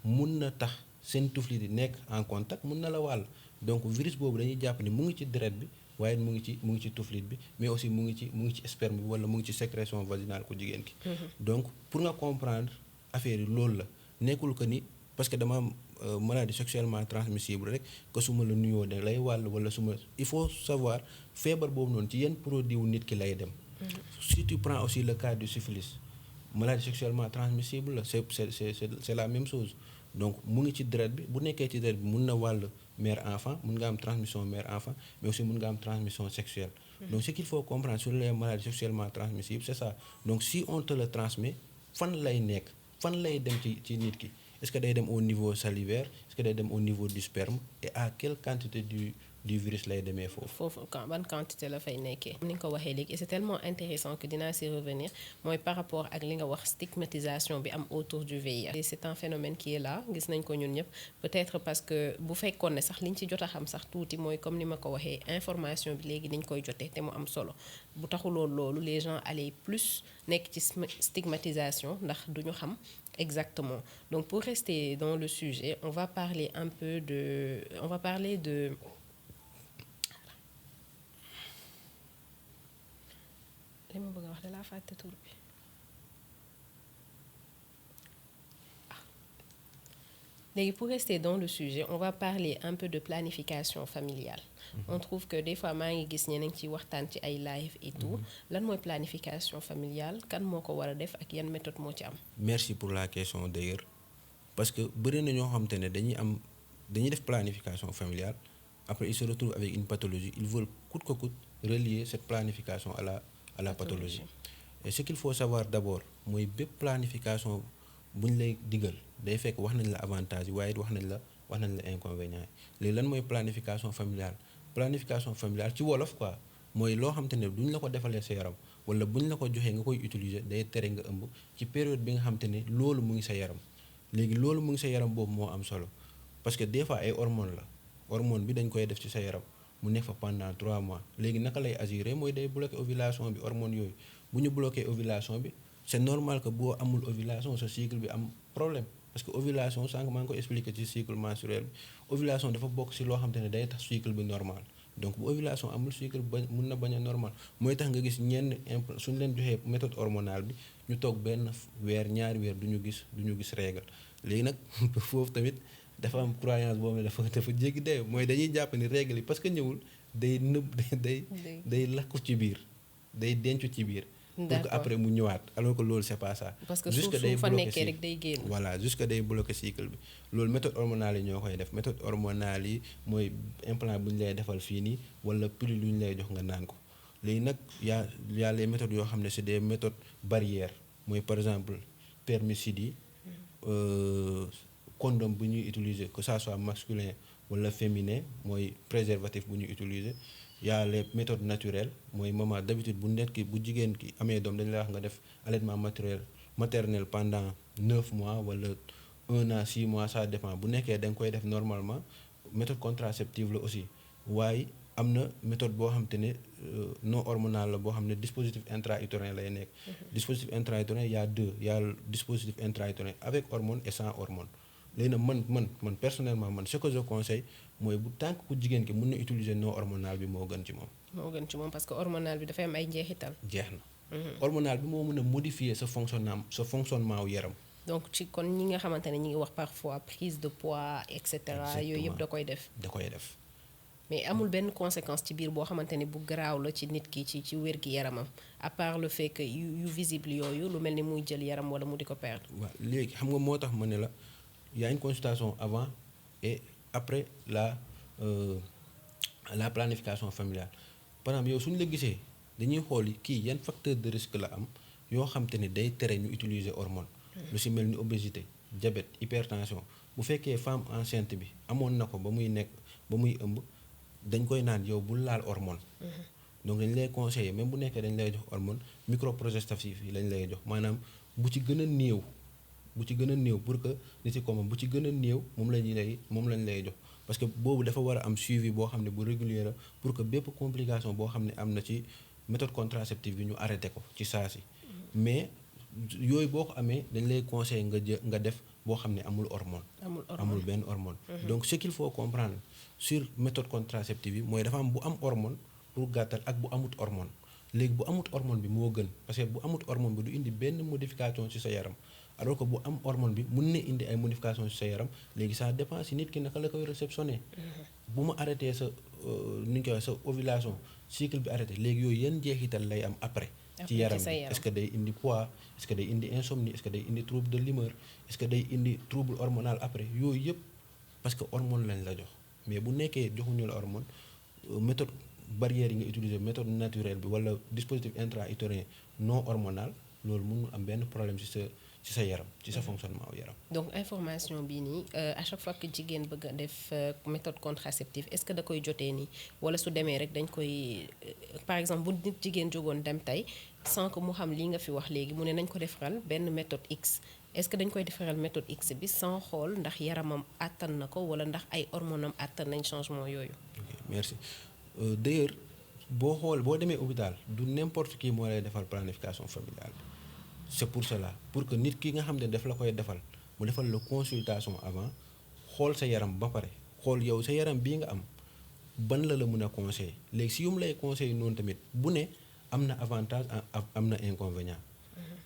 Speaker 1: mun na tax seen tuflit yi nekk en contact mun na la wàll. Donc virus boobu dañuy jàpp ni mu ngi ci deret bi waaye mu ngi ci tuflit bi mais aussi mu ngi ci sperme bi wala mu ngi ci sécrétion vaginale ku jigéen ki. Donc pour nga comprendre affaire yi loolu la. nekkul que ni parce que dama am maladie sexuellement transmissible rek que su ma la nuyoo da lay wàll wala il faut savoir feebar boobu noonu ci yenn produit wu nit ki lay dem. Si tu prends aussi le cas du syphilis maladie sexuellement transmissible la c'est la même chose donc mu ngi ci deret bi bu nekkee ci deret bi mun na wàll mère enfant mun nga am transmission mère enfant mais aussi mun nga am transmission sexuelle. Donc ce qu'il faut comprendre sur les maladies sexuellement transmissibles c'est ça donc si on te le transmet fan lay nekk. fan lay dem ci nit ki est-ce que day dem au niveau salivaire est-ce que day dem au niveau du sperme et à quelle quantité du virus lay demee foofu
Speaker 2: ban quantité la fay nekkee ni nga ko waxee léegi et c'est tellement intéressant que dinaa si revenir mooy par rapport ak li nga wax stigmatisation bi am autour du VIH et c'est un phénomène qui est là gis nañ ko ñun ñëpp peut-être parce que bu fekkoon ne sax liñ ci jot a xam sax tuuti mooy comme ni ma ko waxee information bi léegi niñ koy jotee te mu am solo bu taxuloon loolu les gens allaient plus nekk ci stigmatisation ndax duñu xam exactement. Donc pour rester dans le sujet on va parler de li ma bëgg a wax da laa fàtte tur bi léegi pour rester dans le sujet on va parler un peu de planification familiale. On trouve que des fois maa ngi gis ñeneen ci waxtaan ci ay live et tout lan mooy planification familiale kan moo ko war a def ak yan méthode moo ci am.
Speaker 1: Merci pour la question d'ailleurs parce que bëri na ñoo xamante ne dañuy def planification familiale après ils se retrouvent avec une pathologie ils veulent coûte que coûte relier cette planification à la pathologie. Et ce qu'il faut savoir d'abord mooy bépp planification bu ñu lay digal day fekk wax nañ la avantage yi waaye wax nañ la inconvénient yi léegi lan mooy planification familiale ci wolof quoi mooy loo xamante ne duñ la ko defalee sa yaram wala buñ la ko joxee nga koy utiliser day tere nga ëmb ci période bi nga xamante ne loolu mu ngi sa yaram léegi loolu mu ngi sa yaram boobu moo am solo parce que des fois ay hormones la hormone bi dañ koy def ci sa yaram mu nekk fa pendant 3 mois léegi naka lay agir mooy day bloquer ovulation bi hormone yooyu bu ñu bloquer ovulation bi c'est normal que boo amul ovulation sa cycle bi am problème parce que ovulation sànq maa ngi ko expliquer ci cycle menstruel bi ovulation dafa bokk ci loo xamante ne day tax cycle bi normal donc bu ovulation amul cycle bi mun na bañ a normal mooy tax nga gis ñenn suñu leen joxee méthode hormonale bi ñu toog benn weer ñaari weer du ñu gis règle léegi nag foofu tamit dafa am croyance boobu ne dafa jéggi dee mooy dañuy jàpp ni règle yi parce que ñëwul day day lakku ci biir day dencu ci biir. pour que après mu ñëwaat alors que loolu c'est pas ça.
Speaker 2: parce que su fa nekkee rek day génn.
Speaker 1: voilà jusque day bloquer cycle bi loolu méthode hormonale yi ñoo koy def méthode hormonale yi mooy implant bu ñu lay defal fii nii wala pilule lu ñu lay jox nga naan ko léegi nag y a les méthodes yoo xam ne c'est des méthodes barrières mooy par exemple spermicide yi condom bu ñuy utiliser que ça soit masculin wala féminin mooy préservatif bu ñuy utiliser. y a les méthodes naturelles mooy maman d'habitude bu jigéen ki amee doom dañu lay wax nga def allaitement maternel pendant 9 mois wala 1 an 6 mois ça dépend bu nekkee da nga koy def normalement méthode contraceptive la aussi waaye am na méthode boo xam te ne non hormonale la boo xam ne dispositif intra-utérin lay nekk. Dispositif intra-utérin y a le dispositif intra-utérin avec hormone et sans hormone. léegi nag man personnellement ce que je conseille mooy bu tànk ku jigéen ki mën na utiliser non hormonal bi moo gën ci moom.
Speaker 2: moo gën ci moom parce que hormonal bi dafay am ay njeexital.
Speaker 1: jeex na hormonal bi moo mën a modifier sa fonctionnement wu yaram.
Speaker 2: donc ci kon ñi nga xamante ne ñi ngi wax parfois prise de poids et cetera yooyu yëpp da koy def.
Speaker 1: da koy def.
Speaker 2: mais amul benn conséquence ci biir boo xamante ne bu garaaw la ci nit ki ci wér-gi-yaramam à part le fait que yu visible yooyu lu mel ni muy jël yaram wala mu di ko perdre.
Speaker 1: waaw léegi xam nga moo tax ma ne la y a une consultation avant et après la planification familiale par exemple yow suñu la gisee dañuy xool kii yan facteur de risque la am yoo xam te ne day tere ñu utiliser hormone. lu si mel ni obésité diabète hypertension bu fekkee femme enceinte bi amoon na ko ba muy ëmb dañ koy naan yow bul laal hormone. donc dañ lay conseiller même bu nekkee dañ lay jox hormone microprogestatif yi lañ lay jox maanaam bu ci gën a néew pour que nit ci comme bu ci gën a néew moom lañ lay jox parce que boobu dafa war a am suivi boo xam ne bu régulier la pour que bépp complication boo xam ne am na ci méthode contraceptive bi ñu arrêté ko ci saa si mais yooyu boo ko amee dañ lay conseiller nga def boo xam ne amul hormone. amul benn hormone. donc ce qu'il faut comprendre sur méthode contraceptive yi mooy dafa am bu am hormone pour gàttal ak bu amut hormone léegi bu amut hormone bi moo gën parce que bu amut hormone bi du indi benn modification ci sa yaram alors que bu am hormone bi mun na indi ay modification ci sa yaram léegi ça dépend si nit ki naka la koy réceptionné. bu ma arrêté sa nu ñu koy wax sa ovulation cycle bi arrêté léegi yooyu yan jeexital lay am après. ci yaram bi est-ce que day indi poids est-ce que day indi insomnie est-ce que day indi trouble de l'humeur est-ce que day indi trouble hormonal après yooyu yëpp parce que hormone lañ la jox mais bu nekkee joxuñu la hormone méthode barrière yi nga utiliser méthode naturelle bi wala dispositif intra-utérin non hormonal loolu mënul am benn problème ci sa yaram ci sa fonctionnement wu yaram.
Speaker 2: donc information bii nii à chaque fois que jigéen bëgg a def méthode contraceptive est-ce que da koy jotee nii wala su demee rek dañ koy par exemple bu nit jigéen jógoon dem tey sans que mu xam lii nga fi wax léegi mu ne nañ ko defaral benn méthode X est-ce que dañ koy defaral méthode X bi sans xool ndax yaramam àttan na ko wala ndax ay hormonam àttan nañ changement yooyu.
Speaker 1: ok merci d'ailleurs boo demee hôpital du n'importe qui moo lay defal planification familiale bi. c'est pour cela pour que nit ki nga xam ne daf la koy defal mu defal la consultation avant xool sa yaram ba pare xool yow sa yaram bii nga am ban la mën a conseiller léegi si yu mu lay conseiller noonu tamit bu ne am na avantage am na inconvénient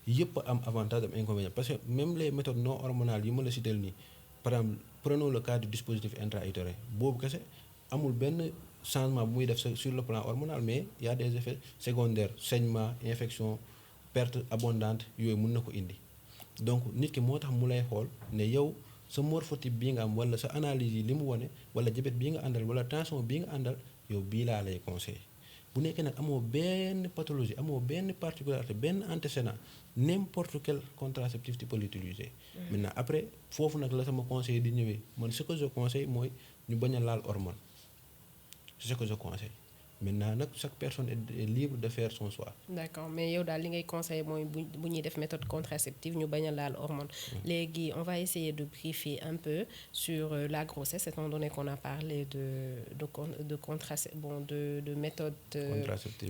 Speaker 1: yëpp am avantage am inconvénient parce que même les méthodes non hormonales yi ma la cité nii par exemple prenons le cas du dispositif intra-utérin boobu kese amul benn changement bu muy def sur le plan hormonal mais il y a des effets secondaires saignement infection perte abondante yooyu mën na ko indi donc nit ki moo tax mu lay xool ne yow sa morphotype bii nga am wala sa analyse yi li mu wane wala diabète bii nga àndal wala tension bii nga àndal yow bii laa lay conseillé bu nekkee nag amoo benn pathologie amoo benn particularité benn antécédent n'importe quel contraceptif tu peux l'utiliser. Maintenant après foofu nag la sama conseil di ñëwee man ce que je conseille mooy ñu bañ a laal hormone c'est ce que je conseille. Maintenant nag chaque personne est libre de faire son choix.
Speaker 2: D'accord mais yow daal li ngay conseiller mooy bu ñuy def méthode contraceptive ñu bañ a laal hormone. Léegi on va essayer de briefer un peu sur la grossesse étant donné qu'on a parlé de méthode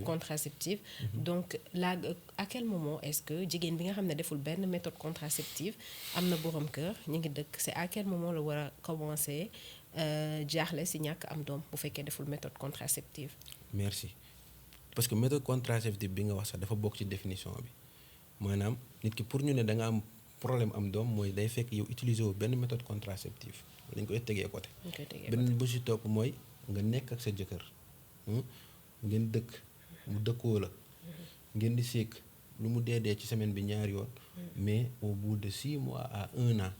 Speaker 2: contraceptive. Donc là à quel moment est-ce que jigéen bi nga xam ne deful benn méthode contraceptive am na borom kër ñu ngi dëkk c'est à quel moment la war a commencer jaaxle si ñàkk am doom bu fekkee deful méthode contraceptive.
Speaker 1: Merci parce que méthode contraceptive bi nga wax sax dafa bokk ci définition bi maanaam nit ki pour ñu ne da nga am problème am doom mooy day fekk yow utiliser wu benn méthode contraceptive dañ koy tegee côté. benn bu ci topp mooy nga nekk ak sa jëkkër ngeen dëkk mu dëkkoo la ngeen di sékk lu mu dee ci semaine bi ñaari yoon mais au bout de 6 mois à 1 an.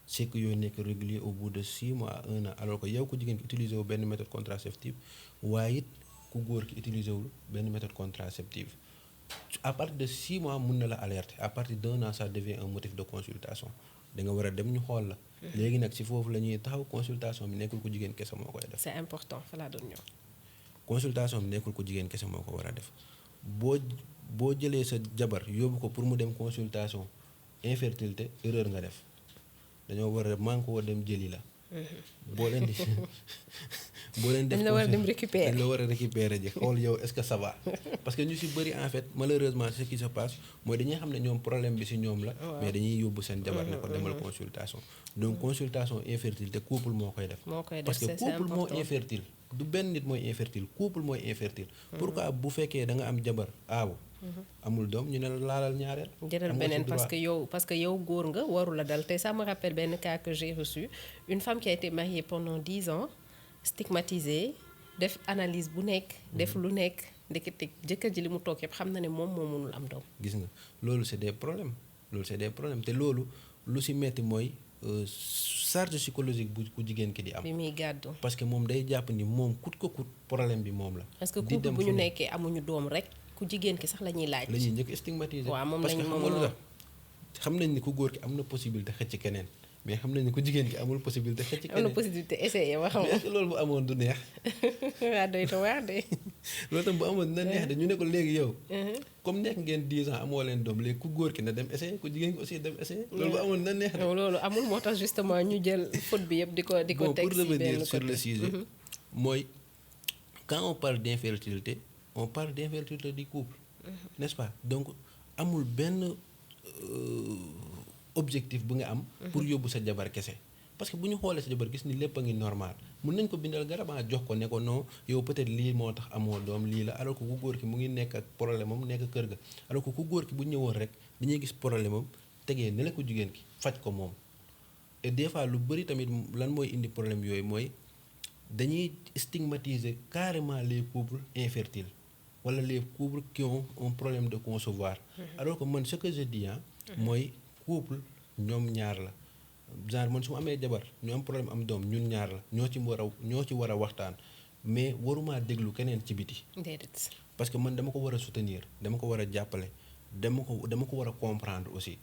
Speaker 1: c'est que yooyu nekk régulier au bout de 6 mois à 1 an alors que yow ko jigéen ki utiliser wu benn méthode contraceptive waaye it ku góor ki utiliser wul benn méthode contraceptive à partir de 6 mois mun na la alerter à partir d'1 an ça devient un motif de consultation da nga war a dem ñu xool la. léegi nag si foofu la ñuy taxaw consultation bi nekkul ko jigéen kese moo koy def.
Speaker 2: c'est important fa laa doon ñëw.
Speaker 1: consultation bi nekkul ko jigéen kese moo ko war a def boo jëlee sa jabar yóbbu ko pour mu dem consultation infertilité erreur nga def. dañoo war a manko dem jëli la. boo leen def
Speaker 2: dañ la war a dem récupérer
Speaker 1: dañ la war a récupérer ji xool yow est-ce que ça va parce que ñu ci bëri en fait malheureusement ce qui se passe mooy dañuy xam ne ñoom problème bi ci ñoom la. mais dañuy yóbbu seen jabar ne ko demal consultation. donc consultation infertilité couple moo koy def. parce que couple moo infertile du benn nit mooy infertile couple mooy infertile. pourquoi bu fekkee da nga am jabar aaw amul doom ñu ne la laalal ñaareel.
Speaker 2: jëlal
Speaker 1: am nga ci
Speaker 2: beneen
Speaker 1: droit.
Speaker 2: parce que yow góor nga waru la dal te ça me rappelle benn cas que j'ai reçu une femme qui a été mariée pendant 10 ans stigmatisée def analyse bu nekk def lu nekk ndekete jëkkër ji li mu toog yëpp xam na ne moom moo mënul am doom.
Speaker 1: gis nga loolu c'est des problèmes te loolu lu ci metti mooy charge psychologique bu ku jigéen ki di am.
Speaker 2: bi muy gàddu.
Speaker 1: parce que moom day jàpp ni moom coûte que coûte problème bi moom la.
Speaker 2: parce que
Speaker 1: di
Speaker 2: couple
Speaker 1: dem
Speaker 2: bu
Speaker 1: fu
Speaker 2: ñu
Speaker 1: ne
Speaker 2: nekkee amuñu doom rek ku jigéen ki sax la ñuy laaj.
Speaker 1: la ñuy njëkk stigmatiser.
Speaker 2: waaw moom
Speaker 1: parce que
Speaker 2: lañ
Speaker 1: xam nga lu tax xam nañ ni ku góor ki am na possibilité xëcc keneen mais xam nañ ni ku jigéen ki amul possibilité xëcc keneen.
Speaker 2: am na possibilité essayer wax
Speaker 1: mais est-ce que loolu bu amoon du neex.
Speaker 2: waa doy na waar de.
Speaker 1: loolu tam bu amoon dina neex de ñu ne ko léegi yow. comme nekk ngeen 10 ans amoo leen doom léegi ku góor ki na dem essayer ku jigéen ki aussi dem essayer. loolu bu amoon dina neex de.
Speaker 2: loolu amul moo tax justement ñu jël faute bi yëpp di ko
Speaker 1: bon
Speaker 2: teg
Speaker 1: pour
Speaker 2: si benn
Speaker 1: revenir sur
Speaker 2: côté.
Speaker 1: le sujet. mooy quand on parle d'infertilité on parle d'infertilité du couple. n'est-ce pas donc amul benn objectif bu nga am. pour yóbbu sa jabar kese. parce que bu ñu xoolee sa jabar gis ni lépp a ngi normal mën nañ ko bindal garab jox ko ne ko non yow peut-être lii moo tax amoo doom lii la alors que ku góor ki mu ngi nekk ak problème am nekk kër ga alors que ku góor ki bu ñëwoon rek dañuy gis problème am tegee ne la ko jigéen ki faj ko moom. et des fois lu bëri tamit lan mooy indi problème yooyu mooy dañuy stigmatiser carrément les couples infertiles wala les couples qui ont un problème de concevoir. alors que man ce que je dis mooy couple ñoom ñaar la. genre man su ma amee jabar ñu am problème am doom ñun ñaar la ñoo ci war a waxtaan mais waruma déglu keneen ci biti.
Speaker 2: déedéet.
Speaker 1: parce que man dama ko war a soutenir dama ko war a jàppale dama ko war a comprendre aussi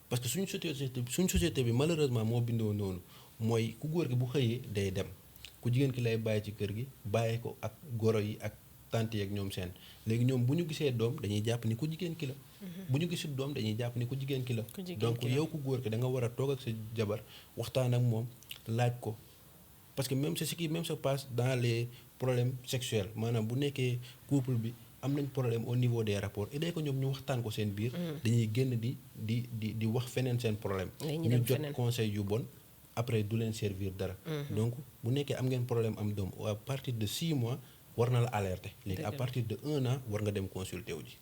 Speaker 1: parce que suñu société bi malheureusement moo bindoo noonu mooy ku góor gi bu xëyee day dem ku jigéen ki lay bàyyi ci kër gi bàyyi ko ak goro yi ak tante yi ak ñoom seen léegi ñoom bu ñu gisee doom dañuy jàpp ni ku jigéen ki la. bu ñu gisul doom dañuy jàpp ni ku jigéen ki la. donc yow ku góor ki da nga war a toog ak sa jabar waxtaan ak moom laaj ko parce que même c'est ce qui même se passe dans les problèmes sexuels maanaam bu nekkee couple bi am nañ problème au niveau des rapports et day ko ñoom ñu waxtaan ko seen biir. dañuy génn di wax feneen seen problème. ñu jot conseil yu bon après du leen servir dara. donc bu nekkee am ngeen problème am doom à partir de 6 mois war na la alerter léegi à partir de 1 an war nga dem consulter wu ji.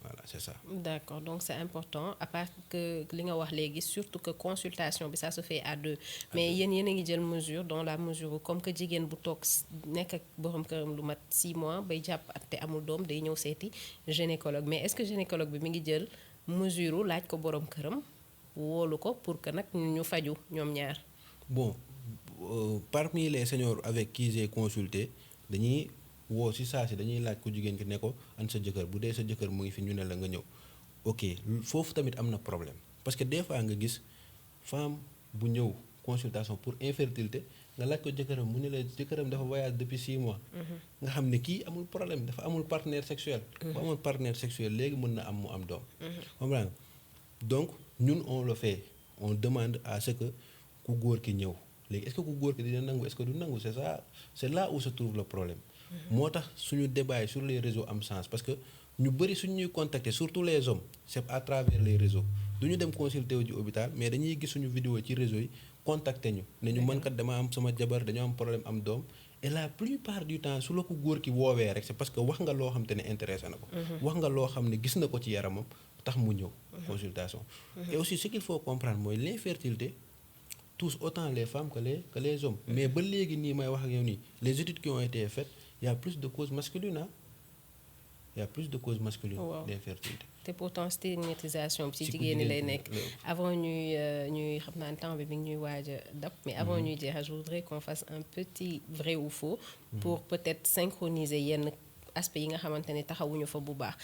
Speaker 1: voilà c'est ça.
Speaker 2: d'accord donc c'est important à part que li nga wax léegi surtout que consultation bi ça se fait à 2 mais yéen a ngi jël mesure dans la mesure où comme que jigéen bu toog nekk ak borom këram lu mat 6 mois bay jàpp at te amul doom day ñëw seeti gynécologue mais est-ce que gynécologue bi mi ngi jël mesure laaj ko borom këram woolu ko pour que nag ñu faju ñoom ñaar.
Speaker 1: bon parmi les seniors avec qui j'ai consulté dañuy woo ci saa si dañuy laaj ko jigéen ki ne ko an sa jëkkër bu dee sa jëkkër mu ngi fi ñu ne la nga ñëw ok foofu tamit am na problème parce que des fois nga gis femme bu ñëw consultation pour infertilité nga laaj ko jëkkëram mu ne la jëkkëram dafa voyage depuis 6 mois. nga xam ne kii amul problème dafa amul partenaire sexuel. bu amul partenaire sexuel léegi mën na am mu am doom. comprends donc ñun on le fait on demande à ce que ku góor ki ñëw léegi est-ce que ku góor ki dina nangu est-ce que du nangu c'est ça c'est là où se trouve le problème. moo tax suñu débat yi sur les réseaux am sens parce que ñu bëri suñu ñuy contacter surtout les hommes c'est à travers les réseaux du ñu dem consulter wu ji hôpital mais dañuy gis suñu vidéo ci réseau yi contacter ñu ne ñu man kat dama am sama jabar dañoo am problème am doom et la plupart du temps su la ko góor ki woowee rek c'est parce que wax nga loo xam te ne intéressé na ko. wax nga loo xam ne gis na ko ci yaramam tax mu ñëw. consultation. et aussi ce qu'il faut comprendre mooy l'infertilité touche autant les femmes que les hommes. mais ba léegi nii may wax ak yow nii les études qui ont été faites il y a plus de causes masculines il y a plus de causes masculines. d'infertilité.
Speaker 2: te pourtant stigmatisation bi ci jigéen ñi lay nekk avant ñuy xam naa temps bi mi ngi ñuy waaj a dab mais avant ñuy jeexal je voudrais qu'on fasse un petit vrai ou faux pour peut-être synchroniser yenn aspects yi nga xamante ne taxawuñu fa bu baax.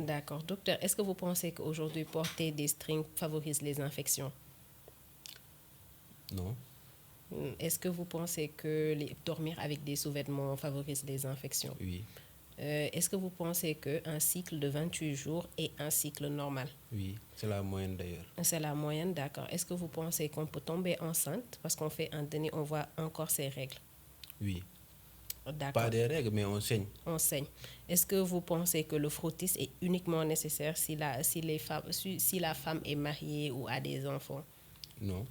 Speaker 2: D'accord docteur est-ce que vous pensez qu'aujourd'hui porter des strings favorise les infections?
Speaker 1: Non.
Speaker 2: Est-ce que vous pensez que dormir avec des sous-vêtements favorise les infections?
Speaker 1: Oui.
Speaker 2: Est-ce que vous pensez qu'un cycle de 28 jours est un cycle normal?
Speaker 1: Oui, c'est la moyenne d'ailleurs.
Speaker 2: C'est la moyenne, d'accord. Est-ce que vous pensez qu'on peut tomber enceinte parce qu'on fait un déni, on voit encore ses règles?
Speaker 1: Oui.
Speaker 2: D'accord.
Speaker 1: Pas des règles, mais on saigne.
Speaker 2: On saigne. Est-ce que vous pensez que le frottis est uniquement nécessaire si la femme est mariée ou a des enfants?
Speaker 1: Non.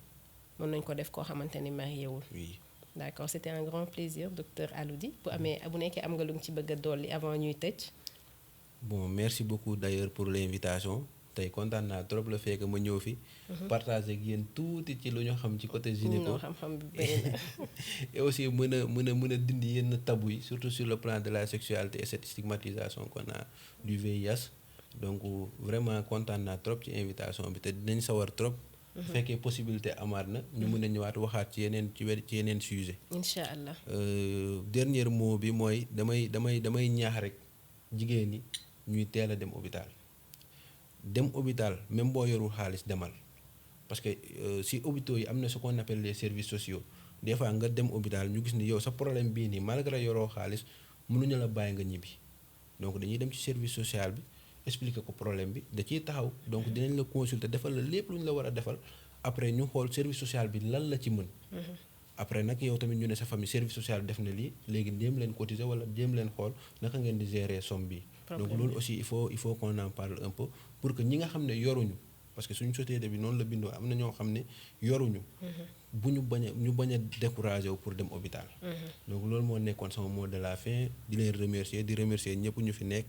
Speaker 2: Mën nañu ko def koo xamante ni marié wul.
Speaker 1: Oui.
Speaker 2: D'accord c'était un grand plaisir docteur Aloudi bu nekkee am nga lu ci bëgg a dolli avant ñuy tëj.
Speaker 1: bon merci beaucoup d'ailleurs pour l'invitation tey kontaan naa trop le fait que ma ñëw fi. partager ak yéen tuuti ci lu ñu xam ci côté gynéco.
Speaker 2: non xam-xam bi bëri na.
Speaker 1: et aussi mën a dindi yenn tabou yi surtout sur le plan de la sexualité et cette stigmatisation qu'on a du VIH donc vraiment kontaan naa trop ci invitation bi te dinañ sawar trop. bu fekkee possibilité amaat na. ñu mën a ñëwaat waxaat ci yeneen sujet.
Speaker 2: incha allah.
Speaker 1: dernier mot bi mooy damay ñaax rek jigéen ñi ñuy teel a dem hôpital même boo yorul xaalis demal parce que si hôpitaux yi am na ce qu'on appelle les services sociaux des fois nga dem hôpital ñu gis ni yow sa problème bii nii malgré yoroo xaalis mënuñu la bàyyi nga ñibbi donc dañuy dem ci service social bi expliquer ko problème bi da ciy taxaw donc dinañ la consulter defal la lépp lu ñu la war a defal après ñu xool service social bi lan la ci mën. après nag yow tamit ñu ne sa famille service social bi def na lii léegi jéem leen cotiser wala jéem leen xool naka ngeen di gérer somme bi. donc loolu aussi il faut qu'on en parle un peu pour que ñi nga xam ne yoruñu parce que suñu société bi noonu la bindoo am na ñoo xam ne yoruñu. bu ñu bañ a décourager wu pour dem hôpital. donc loolu moo nekkoon sama mot de la fin di leen remercier di remercier ñëpp ñu fi nekk.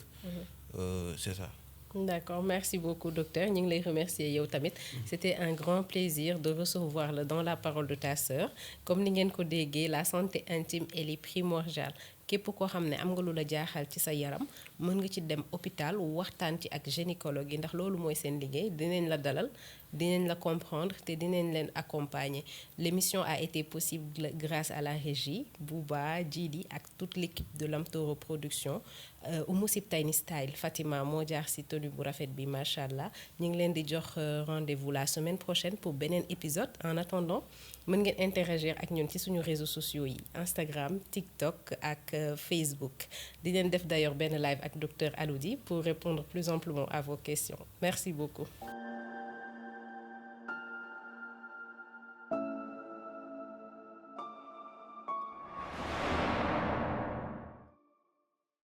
Speaker 1: c'est ça.
Speaker 2: D'accord, merci beaucoup docteur ñu ngi lay remercier yow tamit c'était un grand plaisir de recevoir la dans la parole de ta sœur comme ni ngeen ko déggee la santé intime elle est primordiale képp koo xam ne am nga lu la jaaxal ci sa yaram mën nga ci dem hôpital waxtaan ci ak gynécologue yi ndax loolu mooy seen liggéey dinañ la dalal dinañ la comprendre te dinañ leen accompagner l'émission a été possible grâce à la régie Bouba Djidi ak toute l'équipe de Lamtoro Production Oumou Sip Tiny Style Fatima moo jaar ci tenue bu rafet bi macha allah ñu ngi leen di jox rendez-vous la semaine prochaine pour beneen épisode en attendant mën ngeen interagir ak ñun ci suñu réseaux sociaux yi Instagram TikTok ak Facebook di leen def d'ailleurs benn live ak docteur Aloudi pour répondre plus amplement à vos questions merci beaucoup.